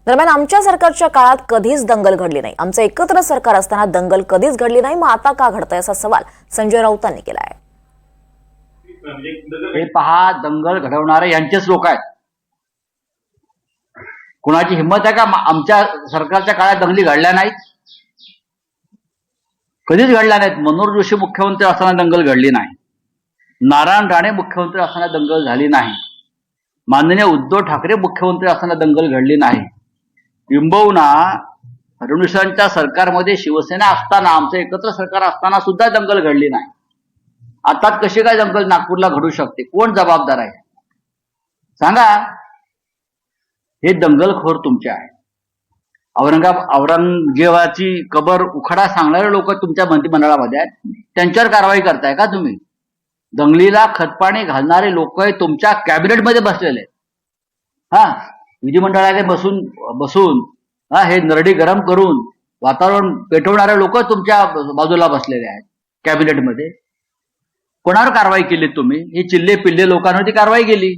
दरम्यान आमच्या सरकारच्या काळात कधीच दंगल घडली नाही. आमचं एकत्र सरकार असताना दंगल कधीच घडली नाही. मग आता का घडतंय असा सवाल संजय राऊतांनी केला आहे. हे पहा, दंगल घडवणारे यांचेच लोक आहेत. कुणाची हिंमत आहे का आमच्या सरकारच्या काळात दंगली घडल्या नाहीत? कधीच घडल्या नाहीत. मनोहर जोशी मुख्यमंत्री असताना दंगल घडली नाही. नारायण राणे मुख्यमंत्री असताना दंगल झाली नाही. माननीय उद्धव ठाकरे मुख्यमंत्री असताना दंगल घडली नाही. किंबहुना फडणवीसांच्या सरकारमध्ये शिवसेना असताना, आमचं एकत्र सरकार असताना सुद्धा दंगल घडली नाही. आता कशी काय दंगल नागपूरला घडू शकते? कोण जबाबदार आहे सांगा? हे दंगलखोर तुमचे आहे. औरंगजेबाची कबर उखाडा सांगणारे लोक तुमच्या मंत्रिमंडळामध्ये आहेत. त्यांच्यावर कारवाई करताय का तुम्ही? दंगलीला खतपाणी घालणारे लोक तुमच्या कॅबिनेटमध्ये बसलेले आहेत. हा, विधिमंडळाने बसून हे नरडी गरम करून वातावरण पेटवणारे लोक तुमच्या बाजूला बसलेले आहेत कॅबिनेटमध्ये. कोणावर कारवाई केली तुम्ही? ही चिल्ले पिल्ले लोकांवरती कारवाई केली.